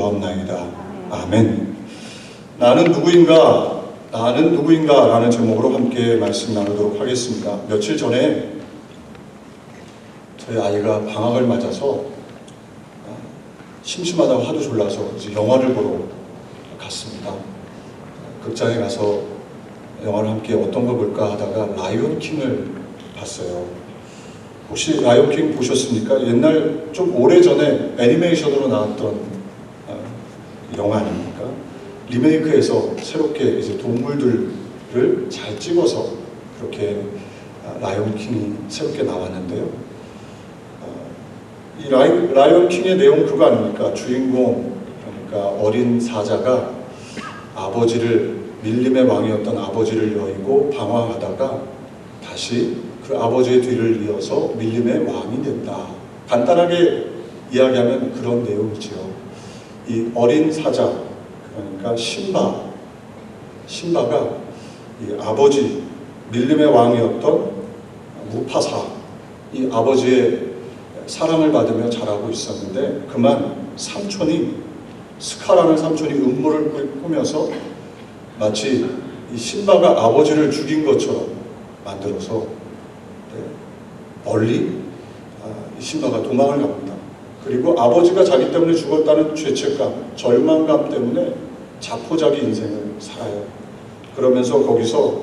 기도하옵나이다. 아멘. 나는 누구인가? 나는 누구인가? 라는 제목으로 함께 말씀 나누도록 하겠습니다. 며칠 전에 저희 아이가 방학을 맞아서 심심하다고 하도 졸라서 이제 영화를 보러 갔습니다. 극장에 가서 영화를 함께 어떤 거 볼까 하다가 라이온킹을 봤어요. 혹시 라이온킹 보셨습니까? 옛날 좀 오래전에 애니메이션으로 나왔던 영화 아닙니까? 리메이크해서 새롭게 이제 동물들을 잘 찍어서 그렇게 라이온킹이 새롭게 나왔는데요. 이 라이온킹의 내용 그거 아닙니까? 주인공, 그러니까 어린 사자가 밀림의 왕이었던 아버지를 여의고 방황하다가 다시 그 아버지의 뒤를 이어서 밀림의 왕이 된다. 간단하게 이야기하면 그런 내용이지요. 이 어린 사자, 그러니까 신바가 이 아버지, 밀림의 왕이었던 무파사, 이 아버지의 사랑을 받으며 자라고 있었는데 그만 삼촌이, 스카라는 삼촌이 음모를 꾸며서 마치 이 신바가 아버지를 죽인 것처럼 만들어서 멀리 이 신바가 도망을 갑니다. 그리고 아버지가 자기 때문에 죽었다는 죄책감, 절망감 때문에 자포자기 인생을 살아요. 그러면서 거기서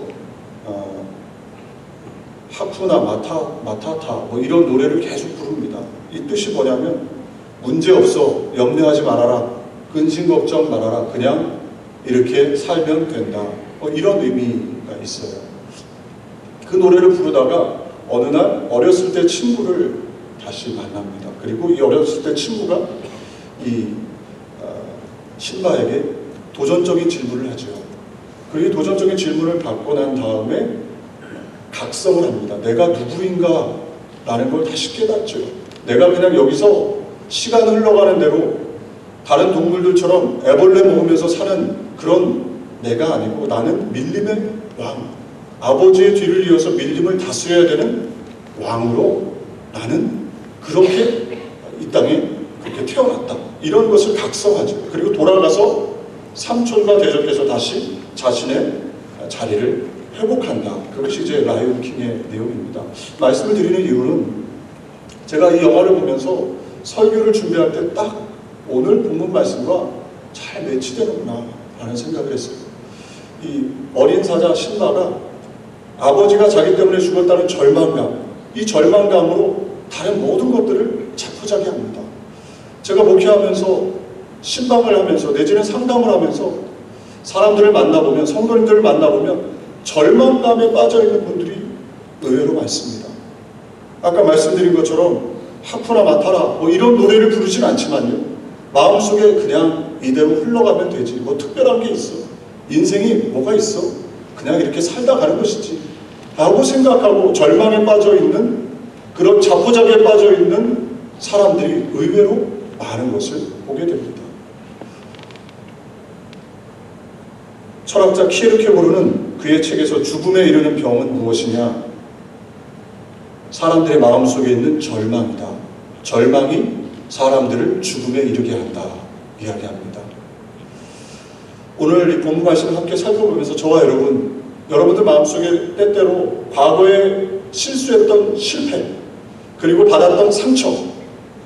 하쿠나 마타타 뭐 이런 노래를 계속 부릅니다. 이 뜻이 뭐냐면 문제없어, 염려하지 말아라, 근심 걱정 말아라, 그냥 이렇게 살면 된다, 뭐 이런 의미가 있어요. 그 노래를 부르다가 어느 날 어렸을 때 친구를 다시 만납니다. 그리고 이 어렸을 때 친구가 이 신바에게 도전적인 질문을 하죠. 그리고 도전적인 질문을 받고 난 다음에 각성을 합니다. 내가 누구인가 라는 걸 다시 깨닫죠. 내가 그냥 여기서 시간 흘러가는 대로 다른 동물들처럼 애벌레 먹으면서 사는 그런 내가 아니고 나는 밀림의 왕, 아버지의 뒤를 이어서 밀림을 다스려야 되는 왕으로 나는 그렇게 이 땅에 그렇게 태어났다. 이런 것을 각성하죠. 그리고 돌아가서 삼촌과 대적해서 다시 자신의 자리를 회복한다. 그것이 이제 라이온킹의 내용입니다. 말씀을 드리는 이유는 제가 이 영화를 보면서 설교를 준비할 때 딱 오늘 본문 말씀과 잘 매치되는구나 라는 생각을 했어요. 이 어린 사자 신바가 아버지가 자기 때문에 죽었다는 절망감, 이 절망감으로 다른 모든 것들을 자포자기합니다. 제가 목회하면서 신방을 하면서 내지는 상담을 하면서 사람들을 만나보면, 성도님들을 만나보면 절망감에 빠져있는 분들이 의외로 많습니다. 아까 말씀드린 것처럼 하쿠나 마타라 뭐 이런 노래를 부르진 않지만요, 마음속에 그냥 이대로 흘러가면 되지, 뭐 특별한 게 있어, 인생이 뭐가 있어, 그냥 이렇게 살다 가는 것이지 라고 생각하고 절망에 빠져있는, 그런 자포자기에 빠져있는 사람들이 의외로 많은 것을 보게 됩니다. 철학자 키에르케고르는 그의 책에서 죽음에 이르는 병은 무엇이냐? 사람들의 마음속에 있는 절망이다. 절망이 사람들을 죽음에 이르게 한다. 이야기합니다. 오늘 이 본문 말씀을 함께 살펴보면서 저와 여러분들 마음속에 때때로 과거에 실수했던 실패, 그리고 받았던 상처,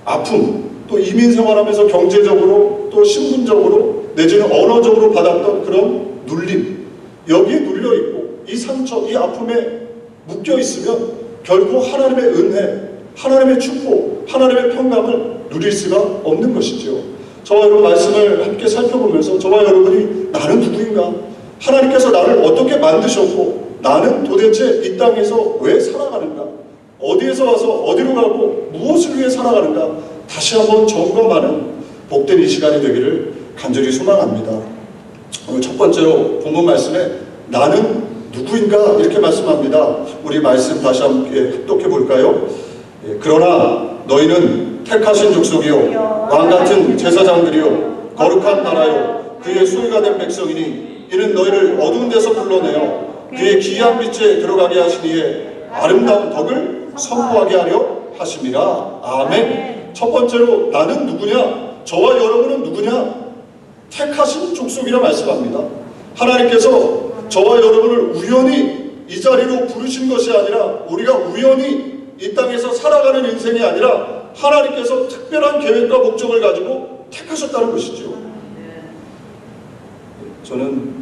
아픔, 또 이민 생활하면서 경제적으로 또 신분적으로 내지는 언어적으로 받았던 그런 눌림, 여기에 눌려있고 이 상처, 이 아픔에 묶여있으면 결코 하나님의 은혜, 하나님의 축복, 하나님의 평강을 누릴 수가 없는 것이죠. 저와 여러분 말씀을 함께 살펴보면서 저와 여러분이 나는 누구인가? 하나님께서 나를 어떻게 만드셨고 나는 도대체 이 땅에서 왜 살아가는가? 어디에서 와서 어디로 가고 무엇을 위해 살아가는가? 다시 한번 점검하는 복된 이 시간이 되기를 간절히 소망합니다. 오늘 첫 번째로 본문 말씀에 나는 누구인가 이렇게 말씀합니다. 우리 말씀 다시 함께 합독해 볼까요? 그러나 너희는 택하신 족속이요 왕같은 제사장들이요 거룩한 나라요 그의 소유가 된 백성이니 이는 너희를 어두운 데서 불러내어 그의 기이한 빛에 들어가게 하시니에 아름다운 덕을 선포하게 하려 하심이라. 아멘. 첫 번째로 나는 누구냐? 저와 여러분은 누구냐? 택하신 족속이라 말씀합니다. 하나님께서 저와 여러분을 우연히 이 자리로 부르신 것이 아니라, 우리가 우연히 이 땅에서 살아가는 인생이 아니라 하나님께서 특별한 계획과 목적을 가지고 택하셨다는 것이죠. 저는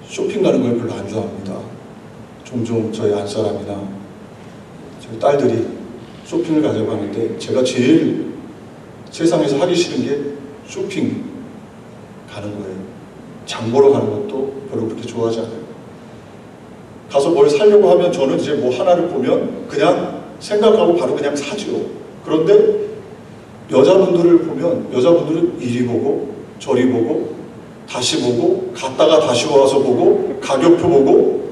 쇼핑 가는 걸 별로 안 좋아합니다. 종종 저희 안사람이나 저희 딸들이 쇼핑을 가자고 하는데, 제가 제일 세상에서 하기 싫은 게 쇼핑 가는 거예요. 장 보러 가는 것도 별로 그렇게 좋아하지 않아요. 가서 뭘 사려고 하면 저는 이제 뭐 하나를 보면 그냥 생각하고 바로 그냥 사지요. 그런데 여자분들을 보면 여자분들은 이리 보고 저리 보고 다시 보고 갔다가 다시 와서 보고 가격표 보고,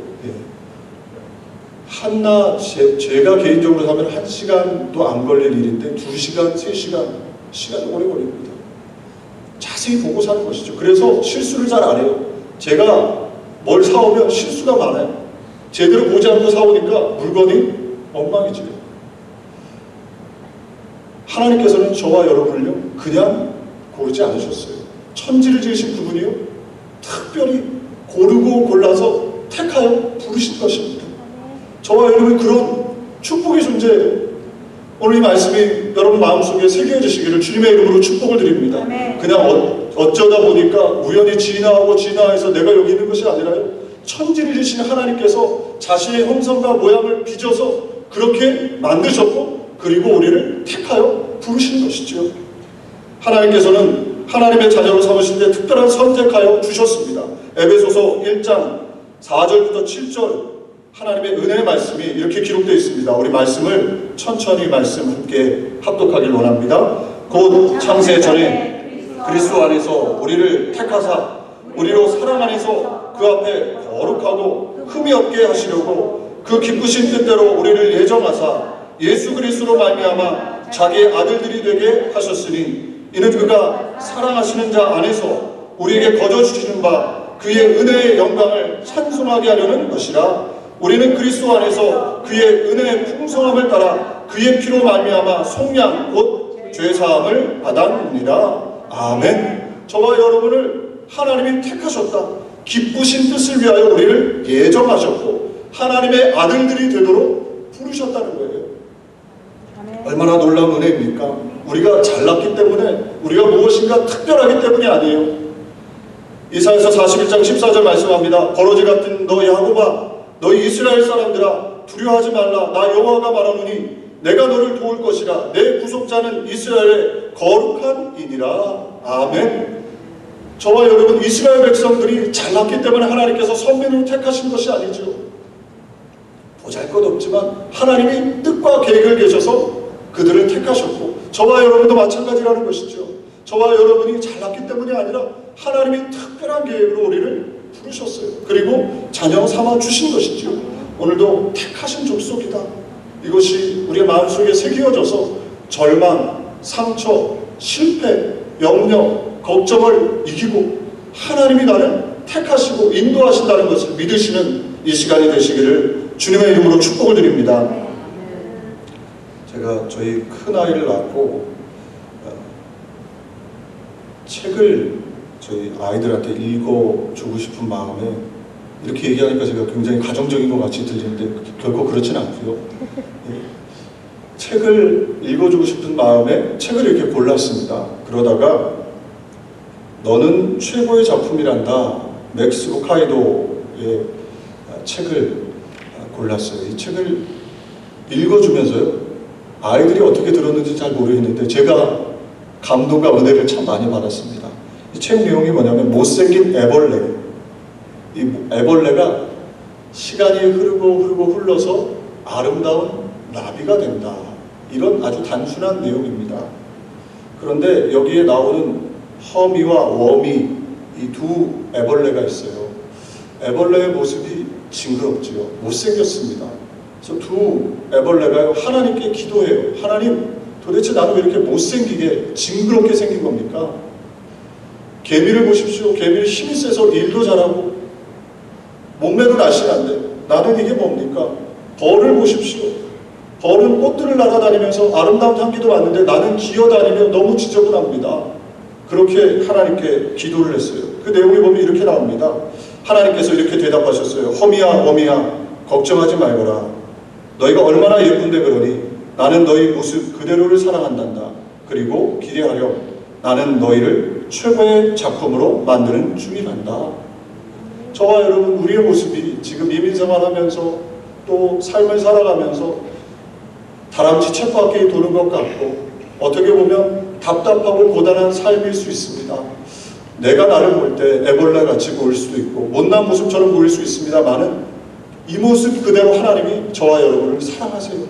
제가 개인적으로 하면 1시간도 안 걸릴 일인데 2시간, 3시간 시간이 오래 걸립니다. 자세히 보고 사는 것이죠. 그래서 실수를 잘 안 해요. 제가 뭘 사오면 실수가 많아요. 제대로 보지 않고 사오니까 물건이 엉망이지요. 하나님께서는 저와 여러분을요 그냥 고르지 않으셨어요. 천지를 지으신 그분이요 특별히 고르고 골라서 택하여 부르신 것입니다. 저와 여러분이 그런 축복의 존재예요. 오늘 이 말씀이 여러분 마음속에 새겨지시기를 주님의 이름으로 축복을 드립니다. 그냥 어쩌다 보니까 우연히 지나해서 내가 여기 있는 것이 아니라요, 천지를 지으신 하나님께서 자신의 형상과 모양을 빚어서 그렇게 만드셨고, 그리고 우리를 택하여 부르신 것이죠. 하나님께서는 하나님의 자녀로 삼으신 데 특별한 선택하여 주셨습니다. 에베소서 1장 4절부터 7절 하나님의 은혜의 말씀이 이렇게 기록되어 있습니다. 우리 말씀을 천천히 말씀 함께 합독하길 원합니다. 곧 창세 전에 그리스도 안에서 우리를 택하사 우리로 사랑 안에서 그 앞에 거룩하고 흠이 없게 하시려고 그 기쁘신 뜻대로 우리를 예정하사 예수 그리스도로 말미암아 자기의 아들들이 되게 하셨으니, 이는 그가 사랑하시는 자 안에서 우리에게 거저 주시는 바 그의 은혜의 영광을 찬송하게 하려는 것이라. 우리는 그리스도 안에서 그의 은혜의 풍성함을 따라 그의 피로 말미암아 속량 곧 죄사함을 받았느니라. 아멘. 저와 여러분을 하나님이 택하셨다. 기쁘신 뜻을 위하여 우리를 예정하셨고 하나님의 아들들이 되도록 부르셨다는 거예요. 얼마나 놀라운 은혜입니까? 우리가 잘났기 때문에, 우리가 무엇인가 특별하기 때문이 아니에요. 이사야서 41장 14절 말씀합니다. 버러지 같은 너 야곱아, 너희 이스라엘 사람들아, 두려워하지 말라. 나 여호와가 말하노니 내가 너를 도울 것이라. 내 구속자는 이스라엘의 거룩한 이니라. 아멘. 저와 여러분 이스라엘 백성들이 잘났기 때문에 하나님께서 선민으로 택하신 것이 아니죠. 보잘것없지만 하나님이 뜻과 계획을 계셔서 그들을 택하셨고, 저와 여러분도 마찬가지라는 것이죠. 저와 여러분이 잘났기 때문이 아니라 하나님이 특별한 계획으로 우리를 부르셨어요. 그리고 자녀 삼아 주신 것이죠. 오늘도 택하신 족속이다. 이것이 우리의 마음속에 새겨져서 절망, 상처, 실패, 염려, 걱정을 이기고 하나님이 나를 택하시고 인도하신다는 것을 믿으시는 이 시간이 되시기를 주님의 이름으로 축복을 드립니다. 제가 저희 큰아이를 낳고 책을 저희 아이들한테 읽어주고 싶은 마음에, 이렇게 얘기하니까 제가 굉장히 가정적인 것 같이 들리는데 결코 그렇진 않고요. 책을 읽어주고 싶은 마음에 책을 이렇게 골랐습니다. 그러다가 너는 최고의 작품이란다, 맥스 루카이도의 책을 골랐어요. 이 책을 읽어주면서요, 아이들이 어떻게 들었는지 잘 모르겠는데 제가 감동과 은혜를 참 많이 받았습니다. 이 책 내용이 뭐냐면, 못생긴 애벌레, 이 애벌레가 시간이 흐르고 흘러서 아름다운 나비가 된다, 이런 아주 단순한 내용입니다. 그런데 여기에 나오는 허미와 워미, 이 두 애벌레가 있어요. 애벌레의 모습이 징그럽지요. 못생겼습니다. 그래서 두 애벌레가 하나님께 기도해요. 하나님, 도대체 나는 왜 이렇게 못생기게 징그럽게 생긴 겁니까? 개미를 보십시오. 개미는 힘이 세서 일도 잘하고 몸매도 날씬한데 나는 이게 뭡니까? 벌을 보십시오. 벌은 꽃들을 날아다니면서 아름다운 향기도 맡는데 나는 기어다니며 너무 지저분합니다. 그렇게 하나님께 기도를 했어요. 그 내용에 보면 이렇게 나옵니다. 하나님께서 이렇게 대답하셨어요. 허미야 허미야 걱정하지 말거라. 너희가 얼마나 예쁜데 그러니 나는 너희 모습 그대로를 사랑한단다. 그리고 기대하렴. 나는 너희를 최고의 작품으로 만드는 중이란다. 저와 여러분 우리의 모습이 지금 이민생활하면서 또 삶을 살아가면서 다람쥐 쳇바퀴 도는 것 같고 어떻게 보면 답답하고 고단한 삶일 수 있습니다. 내가 나를 볼 때 에볼라 같이 보일 수도 있고 못난 모습처럼 보일 수 있습니다만은 이 모습 그대로 하나님이 저와 여러분을 사랑하세요.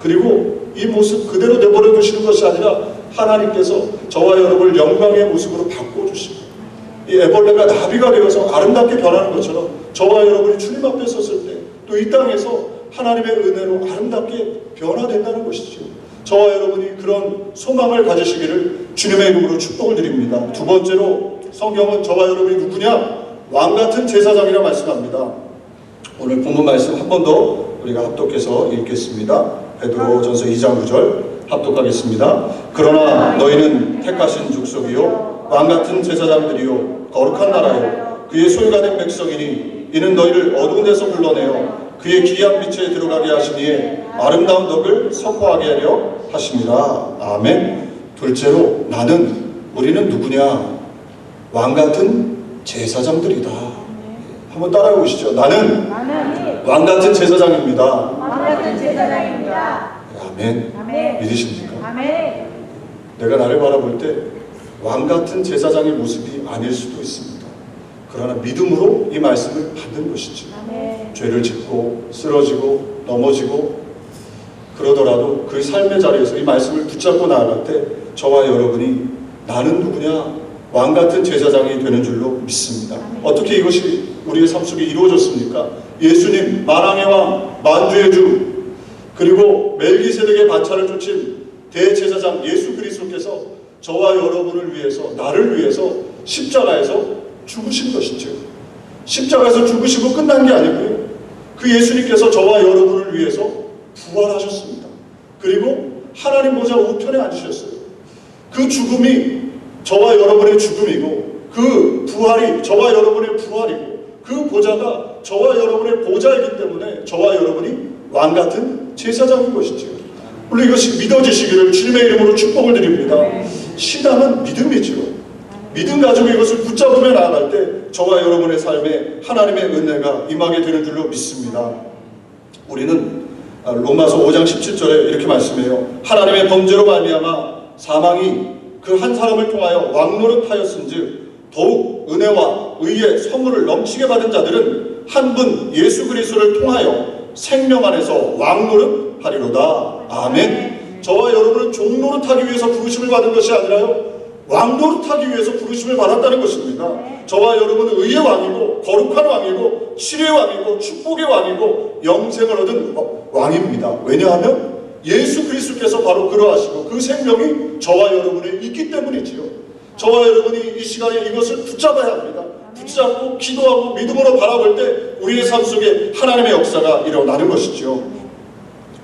그리고 이 모습 그대로 내버려 두시는 것이 아니라 하나님께서 저와 여러분을 영광의 모습으로 바꿔주시고 이 애벌레가 나비가 되어서 아름답게 변하는 것처럼 저와 여러분이 주님 앞에 섰을 때 또 이 땅에서 하나님의 은혜로 아름답게 변화된다는 것이죠. 저와 여러분이 그런 소망을 가지시기를 주님의 이름으로 축복을 드립니다. 두 번째로 성경은 저와 여러분이 누구냐? 왕같은 제사장이라 말씀합니다. 오늘 본문 말씀 한 번 더 우리가 합독해서 읽겠습니다. 베드로전서 2장 9절 합독하겠습니다. 그러나 너희는 택하신 족속이요 왕같은 제사장들이요 거룩한 나라요 그의 소유가 된 백성이니 이는 너희를 어두운 데서 불러내어 그의 기이한 빛에 들어가게 하시니에 아름다운 덕을 선포하게 하려 하십니다. 아멘. 둘째로 우리는 누구냐? 왕같은 제사장들이다. 한번 따라해 보시죠. 나는 왕같은 제사장입니다. 왕같은 제사장입니다. 아멘. 아멘. 믿으십니까? 아멘. 내가 나를 바라볼 때 왕같은 제사장의 모습이 아닐 수도 있습니다. 그러나 믿음으로 이 말씀을 받는 것이죠. 아멘. 죄를 짓고 쓰러지고 넘어지고 그러더라도 그 삶의 자리에서 이 말씀을 붙잡고 나아갈 때 저와 여러분이 나는 누구냐? 왕같은 제사장이 되는 줄로 믿습니다. 어떻게 이것이 우리의 삶 속에 이루어졌습니까? 예수님 만왕의 왕 만주의 주 그리고 멜기세덱의 반차를 쫓은 대제사장 예수 그리스도께서 저와 여러분을 위해서 나를 위해서 십자가에서 죽으신 것이죠. 십자가에서 죽으시고 끝난 게 아니고요. 그 예수님께서 저와 여러분을 위해서 부활하셨습니다. 그리고 하나님 보좌 우편에 앉으셨어요. 그 죽음이 저와 여러분의 죽음이고 그 부활이 저와 여러분의 부활이고 그 보좌가 저와 여러분의 보좌이기 때문에 저와 여러분이 왕같은 제사장인 것이지요. 물론 이것이 믿어지시기를 주님의 이름으로 축복을 드립니다. 신앙은 믿음이지요. 믿음 가지고 이것을 붙잡으며 나아갈 때 저와 여러분의 삶에 하나님의 은혜가 임하게 되는 줄로 믿습니다. 우리는 로마서 5장 17절에 이렇게 말씀해요. 하나님의 범죄로 말미암아 사망이 그 한 사람을 통하여 왕노릇하였은즉 더욱 은혜와 의의 선물을 넘치게 받은 자들은 한 분 예수 그리스도를 통하여 생명 안에서 왕노릇하리로다. 아멘. 저와 여러분은 종노릇하기 위해서 부르심을 받은 것이 아니라요 왕노릇하기 위해서 부르심을 받았다는 것입니다. 저와 여러분은 의의 왕이고 거룩한 왕이고 치료의 왕이고 축복의 왕이고 영생을 얻은 왕입니다. 왜냐하면 예수 그리스도께서 바로 그러하시고 그 생명이 저와 여러분에 있기 때문이지요. 저와 여러분이 이 시간에 이것을 붙잡아야 합니다. 붙잡고 기도하고 믿음으로 바라볼 때 우리의 삶 속에 하나님의 역사가 일어나는 것이죠.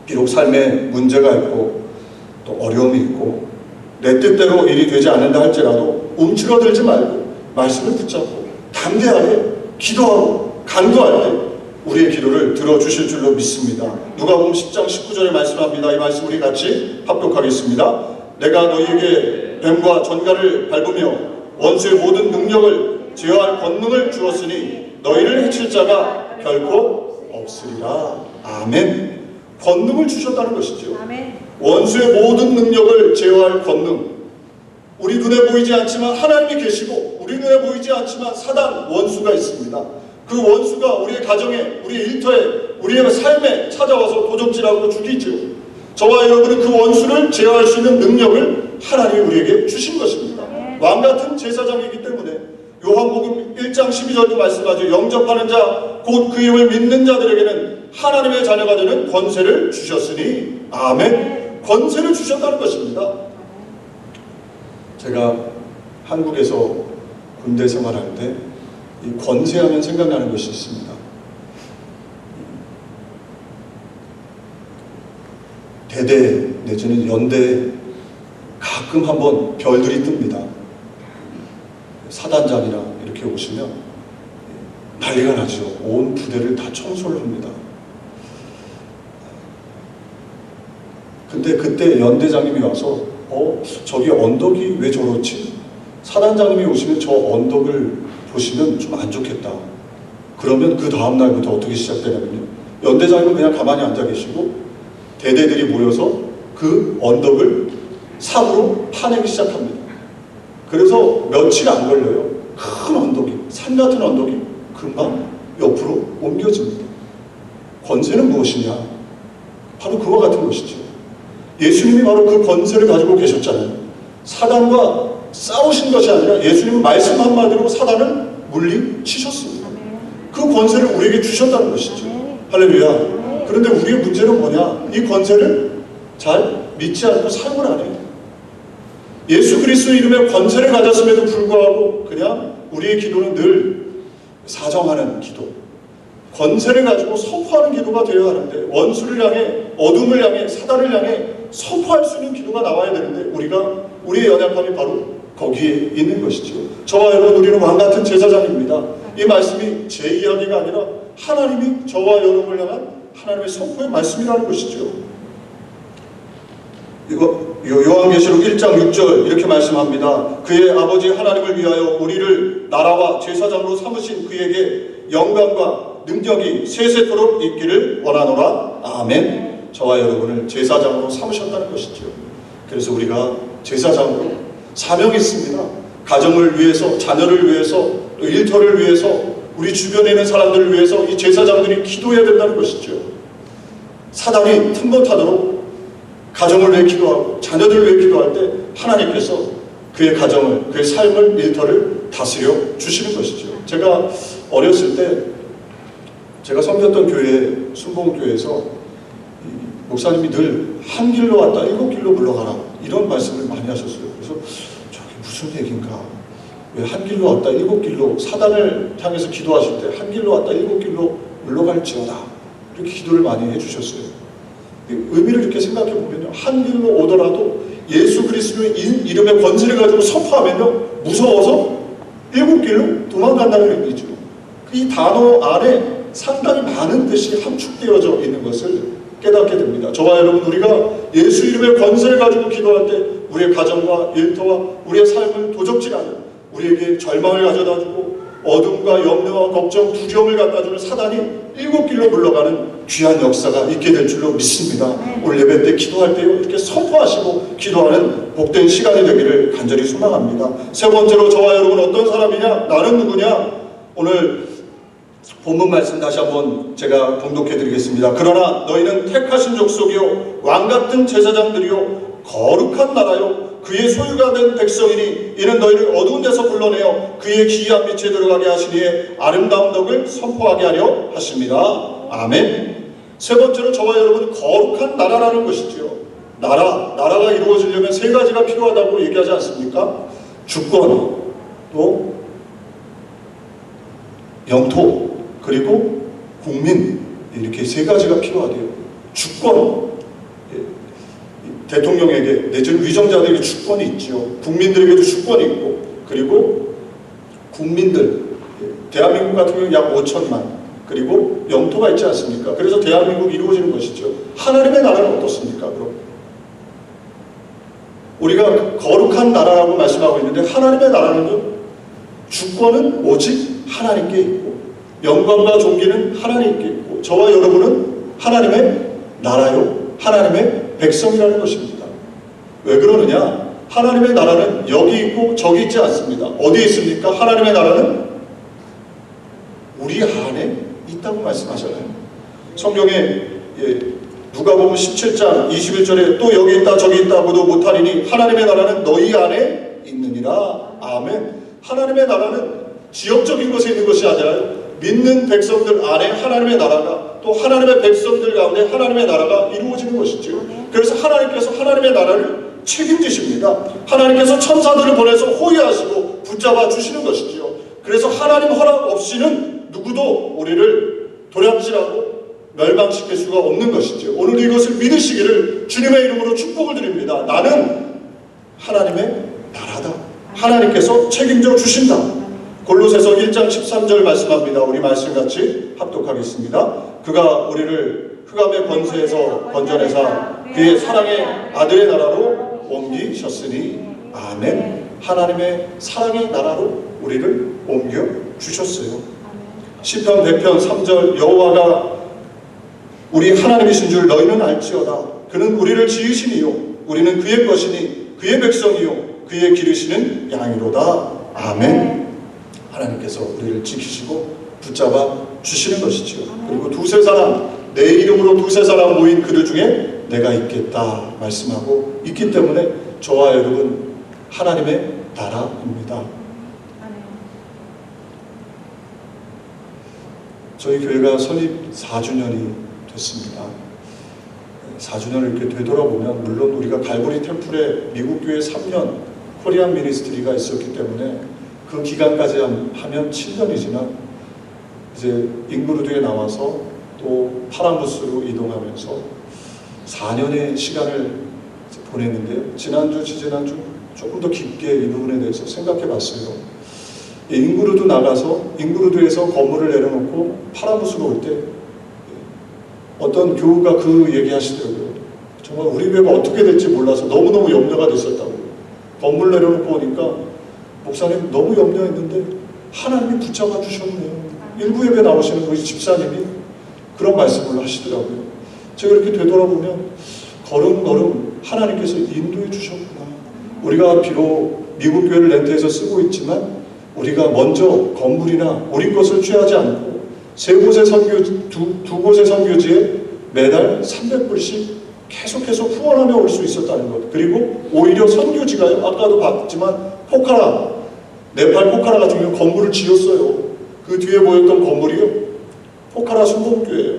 비록 삶에 문제가 있고 또 어려움이 있고 내 뜻대로 일이 되지 않는다 할지라도 움츠러들지 말고 말씀을 붙잡고 담대하게 기도하고 간구할 때 우리의 기도를 들어주실 줄로 믿습니다. 누가복음 10장 19절에 말씀합니다. 이 말씀 우리 같이 합독하겠습니다. 내가 너희에게 뱀과 전갈을 밟으며 원수의 모든 능력을 제어할 권능을 주었으니 너희를 해칠 자가 결코 없으리라. 아멘. 권능을 주셨다는 것이죠. 아멘. 원수의 모든 능력을 제어할 권능. 우리 눈에 보이지 않지만 하나님이 계시고 우리 눈에 보이지 않지만 사단 원수가 있습니다. 그 원수가 우리의 가정에, 우리의 일터에, 우리의 삶에 찾아와서 도적질하고 죽이죠. 저와 여러분은 그 원수를 제어할 수 있는 능력을 하나님이 우리에게 주신 것입니다. 왕같은 제사장이기 때문에 요한복음 1장 12절도 말씀하죠. 영접하는 자, 곧 그 이름을 믿는 자들에게는 하나님의 자녀가 되는 권세를 주셨으니 아멘. 권세를 주셨다는 것입니다. 제가 한국에서 군대 생활할 때 이 권세하면 생각나는 것이 있습니다. 대대 내지는 연대에 가끔 한번 별들이 뜹니다. 사단장이나 이렇게 오시면 난리가 나죠. 온 부대를 다 청소를 합니다. 근데 그때 연대장님이 와서 저기 언덕이 왜 저렇지? 사단장님이 오시면 저 언덕을 보시면 좀 안 좋겠다. 그러면 그 다음 날부터 어떻게 시작되냐면요, 연대장님은 그냥 가만히 앉아 계시고 대대들이 모여서 그 언덕을 삽으로 파내기 시작합니다. 그래서 며칠 안 걸려요. 큰 언덕이, 산 같은 언덕이 금방 옆으로 옮겨집니다. 권세는 무엇이냐? 바로 그와 같은 것이죠. 예수님이 바로 그 권세를 가지고 계셨잖아요. 사단과 싸우신 것이 아니라 예수님은 말씀 한마디로 사단을 물리치셨습니다. 그 권세를 우리에게 주셨다는 것이죠. 할렐루야. 그런데 우리의 문제는 뭐냐? 이 권세를 잘 믿지 않고 사용을 안 해요. 예수 그리스도 이름의 권세를 가졌음에도 불구하고 그냥 우리의 기도는 늘 사정하는 기도, 권세를 가지고 선포하는 기도가 되어야 하는데, 원수를 향해, 어둠을 향해, 사단을 향해 선포할 수 있는 기도가 나와야 되는데 우리의 연약함이 바로 거기에 있는 것이죠. 저와 여러분, 우리는 왕같은 제사장입니다. 이 말씀이 제 이야기가 아니라 하나님이 저와 여러분을 향한 하나님의 선포의 말씀이라는 것이죠. 이거 요한계시록 1장 6절 이렇게 말씀합니다. 그의 아버지 하나님을 위하여 우리를 나라와 제사장으로 삼으신 그에게 영광과 능력이 세세토록 있기를 원하노라. 아멘. 저와 여러분을 제사장으로 삼으셨다는 것이죠. 그래서 우리가 제사장으로 사명이 있습니다. 가정을 위해서, 자녀를 위해서, 또 일터를 위해서, 우리 주변에 있는 사람들을 위해서 이 제사장들이 기도해야 된다는 것이죠. 사단이 틈못하도록 가정을 위해 기도하고 자녀들을 위해 기도할 때 하나님께서 그의 가정을, 그의 삶을, 일터를 다스려 주시는 것이죠. 제가 어렸을 때 제가 섬겼던 교회, 순복음교회에서 목사님이 늘 한 길로 왔다 7길로 물러가라 이런 말씀을 많이 하셨어요. 그래서 저게 무슨 얘기인가? 왜 한 길로 왔다 7길로, 사단을 향해서 기도하실 때 한 길로 왔다 7길로 물러갈지어다 이렇게 기도를 많이 해주셨어요. 의미를 이렇게 생각해 보면요, 한 길로 오더라도 예수 그리스도의 이름의 권세를 가지고 선포하면요 무서워서 7길로 도망간다는 의미죠. 이 단어 안에 상당히 많은 뜻이 함축되어져 있는 것을 깨닫게 됩니다. 저와 여러분, 우리가 예수 이름의 권세를 가지고 기도할 때 우리의 가정과 일터와 우리의 삶을 도적질하는, 우리에게 절망을 가져다주고 어둠과 염려와 걱정, 두려움을 갖다주는 사단이 7길로 물러가는 귀한 역사가 있게 될 줄로 믿습니다. 오늘 예배 때 기도할 때 이렇게 선포하시고 기도하는 복된 시간이 되기를 간절히 소망합니다. 세 번째로, 저와 여러분 어떤 사람이냐? 나는 누구냐? 오늘 본문 말씀 다시 한번 제가 봉독해 드리겠습니다. 그러나 너희는 택하신 족속이요 왕같은 제사장들이요 거룩한 나라요 그의 소유가 된 백성이니 이는 너희를 어두운 데서 불러내어 그의 기이한 빛에 들어가게 하시니에 아름다운 덕을 선포하게 하려 하십니다. 아멘. 세 번째로, 저와 여러분은 거룩한 나라라는 것이지요. 나라가 이루어지려면 세 가지가 필요하다고 얘기하지 않습니까? 주권, 또 영토, 그리고 국민, 이렇게 세 가지가 필요하대요. 주권, 대통령에게 내지는 위정자들에게 주권이 있지요. 국민들에게도 주권이 있고, 그리고 국민들, 대한민국 같은 경우는 약 5천만, 그리고 영토가 있지 않습니까? 그래서 대한민국이 이루어지는 것이죠. 하나님의 나라는 어떻습니까? 그럼 우리가 거룩한 나라라고 말씀하고 있는데, 하나님의 나라는요, 주권은 오직 하나님께 있고 영광과 존귀는 하나님께 있고 저와 여러분은 하나님의 나라요, 하나님의 백성이라는 것입니다. 왜 그러느냐? 하나님의 나라는 여기 있고 저기 있지 않습니다. 어디에 있습니까? 하나님의 나라는 우리 안에 있다고 말씀하잖아요. 성경에 누가복음 17장 21절에 또 여기 있다 저기 있다고도 못하리니 하나님의 나라는 너희 안에 있느니라. 아멘. 하나님의 나라는 지역적인 것에 있는 것이 아니라 믿는 백성들 안에 하나님의 나라가, 또 하나님의 백성들 가운데 하나님의 나라가 이루어지는 것이죠. 그래서 하나님께서 하나님의 나라를 책임지십니다. 하나님께서 천사들을 보내서 호위하시고 붙잡아 주시는 것이죠. 그래서 하나님 허락 없이는 누구도 우리를 도량질하고 멸망시킬 수가 없는 것이죠. 오늘 이것을 믿으시기를 주님의 이름으로 축복을 드립니다. 나는 하나님의 나라다. 하나님께서 책임져 주신다. 골로새서 1장 13절 말씀합니다. 우리 말씀 같이 합독하겠습니다. 그가 우리를 흑암의 권세에서 건져내사 그의 사랑의 아들의 나라로 옮기셨으니 아멘. 하나님의 사랑의 나라로 우리를 옮겨 주셨어요. 시편 100편 3절 여호와가 우리 하나님이신 줄 너희는 알지어다. 그는 우리를 지으시니요 우리는 그의 것이니 그의 백성이요 그의 기르시는 양이로다. 아멘. 하나님께서 우리를 지키시고 붙잡아 주시는 것이지요. 그리고 두세 사람, 내 이름으로 두세 사람 모인 그들 중에 내가 있겠다 말씀하고 있기 때문에 저와 여러분 하나님의 나라입니다. 저희 교회가 설립 4주년이 됐습니다. 4주년을 이렇게 되돌아보면 물론 우리가 갈보리 템플에 미국 교회 3년 코리안 미니스트리가 있었기 때문에 그 기간까지 하면 7년이지만 이제 잉그루드에 나와서 또 파라무스로 이동하면서 4년의 시간을 보냈는데요. 지난주, 지지난주 조금 더 깊게 이 부분에 대해서 생각해 봤어요. 잉그루드 나가서 잉그루드에서 건물을 내려놓고 파라무스로 올 때 어떤 교우가 그 얘기 하시더라고요. 정말 우리 교회가 어떻게 될지 몰라서 너무너무 염려가 됐었다고. 건물 내려놓고 오니까 목사님 너무 염려했는데 하나님이 붙잡아 주셨네요. 일부 예배 나오시는 우리 집사님이 그런 말씀을 하시더라고요. 제가 이렇게 되돌아보면 걸음걸음 하나님께서 인도해 주셨구나. 우리가 비록 미국 교회를 렌트해서 쓰고 있지만 우리가 먼저 건물이나 우리 것을 취하지 않고 두 곳의 선교지에 매달 300불씩 계속해서 후원하며 올 수 있었다는 것. 그리고 오히려 선교지가요. 아까도 봤지만 포카라, 네팔 포카라 같은 경우 건물을 지었어요. 그 뒤에 보였던 건물이요. 포카라 순복교회예요.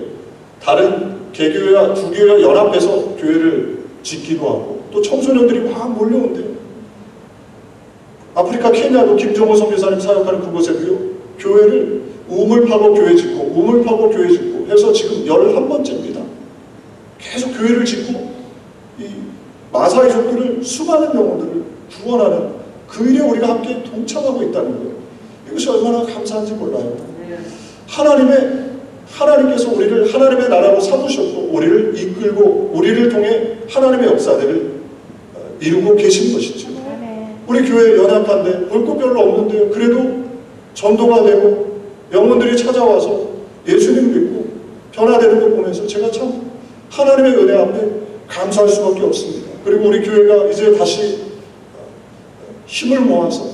다른 개교회와 두 교회가 연합해서 교회를 짓기도 하고 또 청소년들이 막 몰려온대요. 아프리카 케냐도 김종호 선교사님 사역하는 그곳에도요. 교회를 우물 파고 교회 짓고 우물 파고 교회 짓고 해서 지금 11번째입니다. 계속 교회를 짓고 이 마사이족들을 수많은 영혼들을 구원하는 그 일에 우리가 함께 동참하고 있다는 거예요. 이것이 얼마나 감사한지 몰라요. 하나님께서 우리를 하나님의 나라로 삼으셨고 우리를 이끌고 우리를 통해 하나님의 역사들을 이루고 계신 것이죠. 우리 교회 연합한데 볼 것 별로 없는데요. 그래도 전도가 되고 영혼들이 찾아와서 예수님 믿고 변화되는 걸 보면서 제가 참 하나님의 은혜 앞에 감사할 수밖에 없습니다. 그리고 우리 교회가 이제 다시 힘을 모아서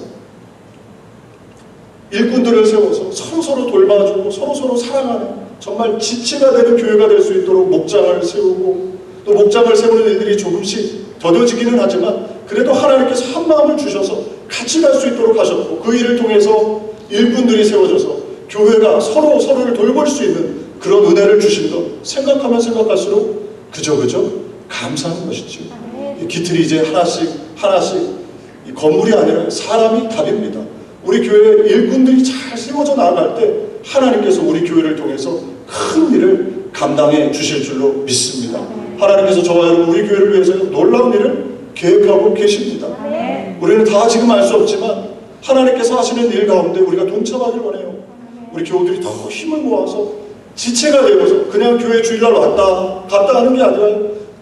일꾼들을 세워서 서로서로 돌봐주고 서로서로 사랑하는 정말 지체가 되는 교회가 될 수 있도록 목장을 세우고 또 목장을 세우는 일들이 조금씩 더뎌지기는 하지만 그래도 하나님께서 한 마음을 주셔서 같이 갈 수 있도록 하셨고 그 일을 통해서 일꾼들이 세워져서 교회가 서로를 돌볼 수 있는 그런 은혜를 주신 것 생각하면 생각할수록 그저 감사하는 것이죠. 이 깃들이 이제 하나씩 이 건물이 아니라 사람이 답입니다. 우리 교회 일꾼들이 잘 세워져 나아갈 때 하나님께서 우리 교회를 통해서 큰 일을 감당해 주실 줄로 믿습니다. 하나님께서 저와 여러분 우리 교회를 위해서 놀라운 일을 계획하고 계십니다. 우리는 다 지금 알 수 없지만 하나님께서 하시는 일 가운데 우리가 동참하길 원해요. 우리 교우들이 더 힘을 모아서 지체가 되어서 그냥 교회 주일날 왔다 갔다 하는 게 아니라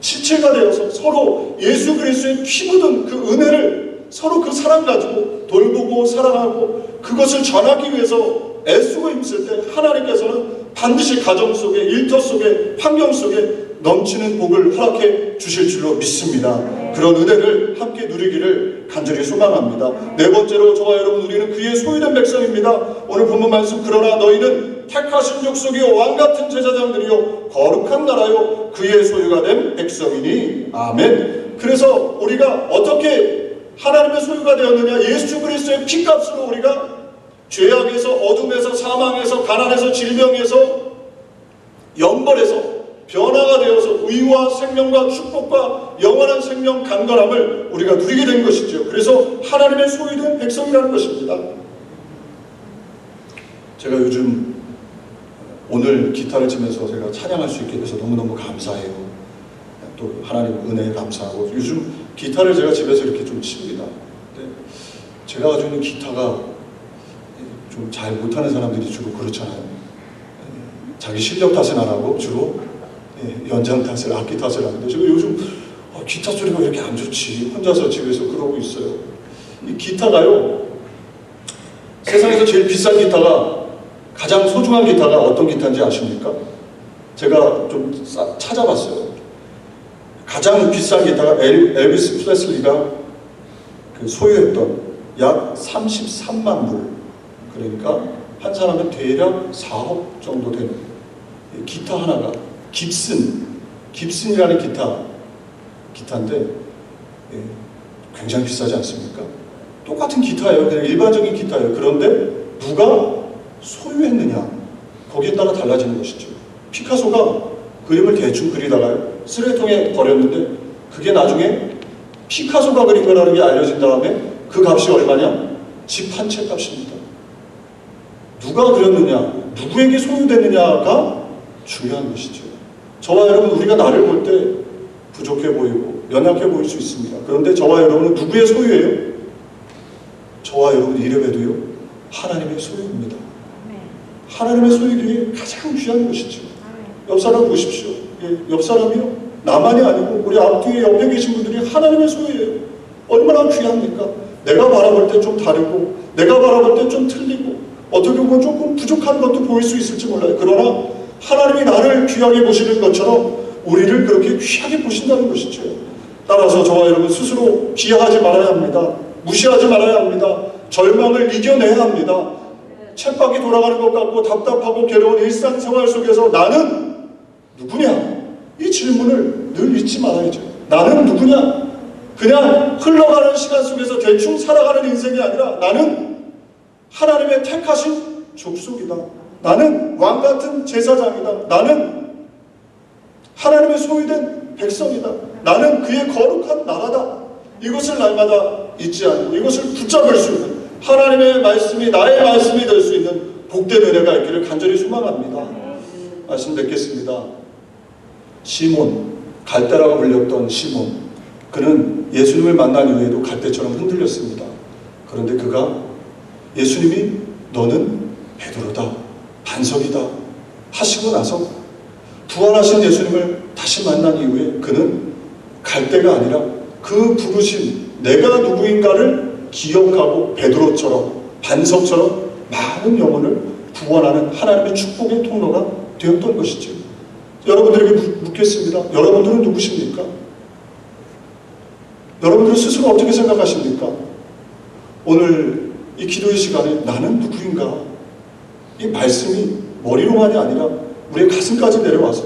지체가 되어서 서로 예수 그리스도의 피 묻은 그 은혜를 서로 그 사랑 가지고 돌보고 사랑하고 그것을 전하기 위해서 애쓰고 힘쓸 때 하나님께서는 반드시 가정 속에 일터 속에 환경 속에 넘치는 복을 허락해 주실 줄로 믿습니다. 그런 은혜를 함께 누리기를 간절히 소망합니다. 네 번째로 저와 여러분 우리는 그의 소유된 백성입니다. 오늘 본문 말씀 그러나 너희는 택하신 족속이요 왕같은 제사장들이요 거룩한 나라요 그의 소유가 된 백성이니 아멘. 그래서 우리가 어떻게 하나님의 소유가 되었느냐? 예수 그리스도의 피값으로 우리가 죄악에서 어둠에서 사망에서 가난에서 질병에서 영벌에서 변화가 되어서 의와 생명과 축복과 영원한 생명 강건함을 우리가 누리게 된 것이죠. 그래서 하나님의 소유된 백성이라는 것입니다. 제가 요즘 오늘 기타를 치면서 제가 찬양할 수 있게 돼서 너무너무 감사해요. 또 하나님 은혜에 감사하고 요즘 기타를 제가 집에서 이렇게 좀 칩니다. 제가 가지고 있는 기타가 좀 잘 못하는 사람들이 주로 그렇잖아요. 자기 실력 탓은 안 하고 주로 연장 탓을, 악기 탓을 하는데 제가 요즘 기타 소리가 왜 이렇게 안 좋지? 혼자서 집에서 그러고 있어요. 이 기타가요, 세상에서 제일 비싼 기타가, 가장 소중한 기타가 어떤 기타인지 아십니까? 제가 좀 찾아봤어요. 가장 비싼 기타가 엘비스 프레슬리가 소유했던 약 33만 불, 그러니까 한 사람은 대략 4억 정도 되는 기타 하나가 깁슨이라는 기타인데 굉장히 비싸지 않습니까? 똑같은 기타예요. 그냥 일반적인 기타예요. 그런데 누가 소유했느냐, 거기에 따라 달라지는 것이죠. 피카소가 그림을 대충 그리다가요, 쓰레기통에 버렸는데 그게 나중에 피카소가 그린 거라는 게 알려진 다음에 그 값이 얼마냐? 집 한 채 값입니다. 누가 그렸느냐, 누구에게 소유됐느냐가 중요한 것이죠. 저와 여러분, 우리가 나를 볼 때 부족해 보이고 연약해 보일 수 있습니다. 그런데 저와 여러분은 누구의 소유예요? 저와 여러분 이래봬도요, 하나님의 소유입니다. 하나님의 소유들이 가장 귀한 것이죠. 옆 사람 보십시오. 옆 사람이요, 나만이 아니고 우리 앞뒤에 옆에 계신 분들이 하나님의 소유예요. 얼마나 귀합니까? 내가 바라볼 때 좀 다르고, 내가 바라볼 때 좀 틀리고, 어떻게 보면 조금 부족한 것도 보일 수 있을지 몰라요. 그러나 하나님이 나를 귀하게 보시는 것처럼 우리를 그렇게 귀하게 보신다는 것이죠. 따라서 저와 여러분 스스로 비하하지 말아야 합니다. 무시하지 말아야 합니다. 절망을 이겨내야 합니다. 쳇바퀴 돌아가는 것 같고 답답하고 괴로운 일상생활 속에서 나는 누구냐? 이 질문을 늘 잊지 말아야죠. 나는 누구냐? 그냥 흘러가는 시간 속에서 대충 살아가는 인생이 아니라 나는 하나님의 택하신 족속이다. 나는 왕같은 제사장이다. 나는 하나님의 소유된 백성이다. 나는 그의 거룩한 나라다. 이것을 날마다 잊지 않고 이것을 붙잡을 수 있는, 하나님의 말씀이 나의 말씀이 될 수 있는 복된 은혜가 있기를 간절히 소망합니다. 말씀 뵙겠습니다. 시몬, 갈대라고 불렸던 시몬, 그는 예수님을 만난 이후에도 갈대처럼 흔들렸습니다. 그런데 그가 예수님이 너는 베드로다, 반석이다 하시고 나서 부활하신 예수님을 다시 만난 이후에 그는 갈대가 아니라 그 부르신 내가 누구인가를 기억하고 베드로처럼, 반석처럼 많은 영혼을 구원하는 하나님의 축복의 통로가 되었던 것이죠. 여러분들에게 묻겠습니다. 여러분들은 누구십니까? 여러분들은 스스로 어떻게 생각하십니까? 오늘 이 기도의 시간에 나는 누구인가? 이 말씀이 머리로만이 아니라 우리의 가슴까지 내려와서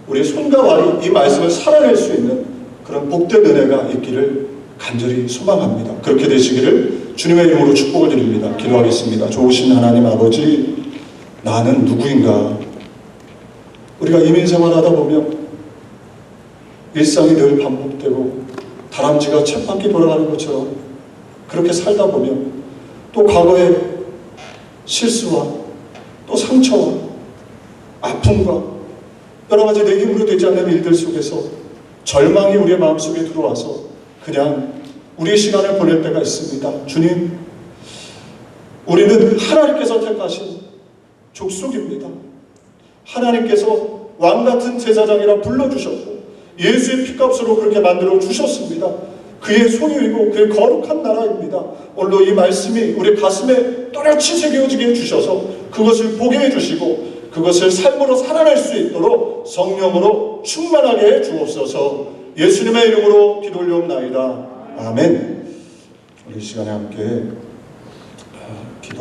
우리의 손과 발이 이 말씀을 살아낼 수 있는 그런 복된 은혜가 있기를 간절히 소망합니다. 그렇게 되시기를 주님의 이름으로 축복을 드립니다. 기도하겠습니다. 좋으신 하나님 아버지, 나는 누구인가? 우리가 이민생활하다 보면 일상이 늘 반복되고 다람쥐가 쳇바퀴 돌아가는 것처럼 그렇게 살다 보면 또 과거의 실수와 또 상처와 아픔과 여러 가지 내 힘으로 되지 않는 일들 속에서 절망이 우리의 마음속에 들어와서 그냥 우리의 시간을 보낼 때가 있습니다. 주님, 우리는 하나님께서 택하신 족속입니다. 하나님께서 왕같은 제사장이라 불러주셨고 예수의 피값으로 그렇게 만들어 주셨습니다. 그의 소유이고 그의 거룩한 나라입니다. 오늘도 이 말씀이 우리 가슴에 또렷이 새겨지게 해주셔서 그것을 보게 해주시고 그것을 삶으로 살아낼 수 있도록 성령으로 충만하게 해 주옵소서. 예수님의 이름으로 기도 올려옵나이다. 아멘. 우리 시간에 함께 기도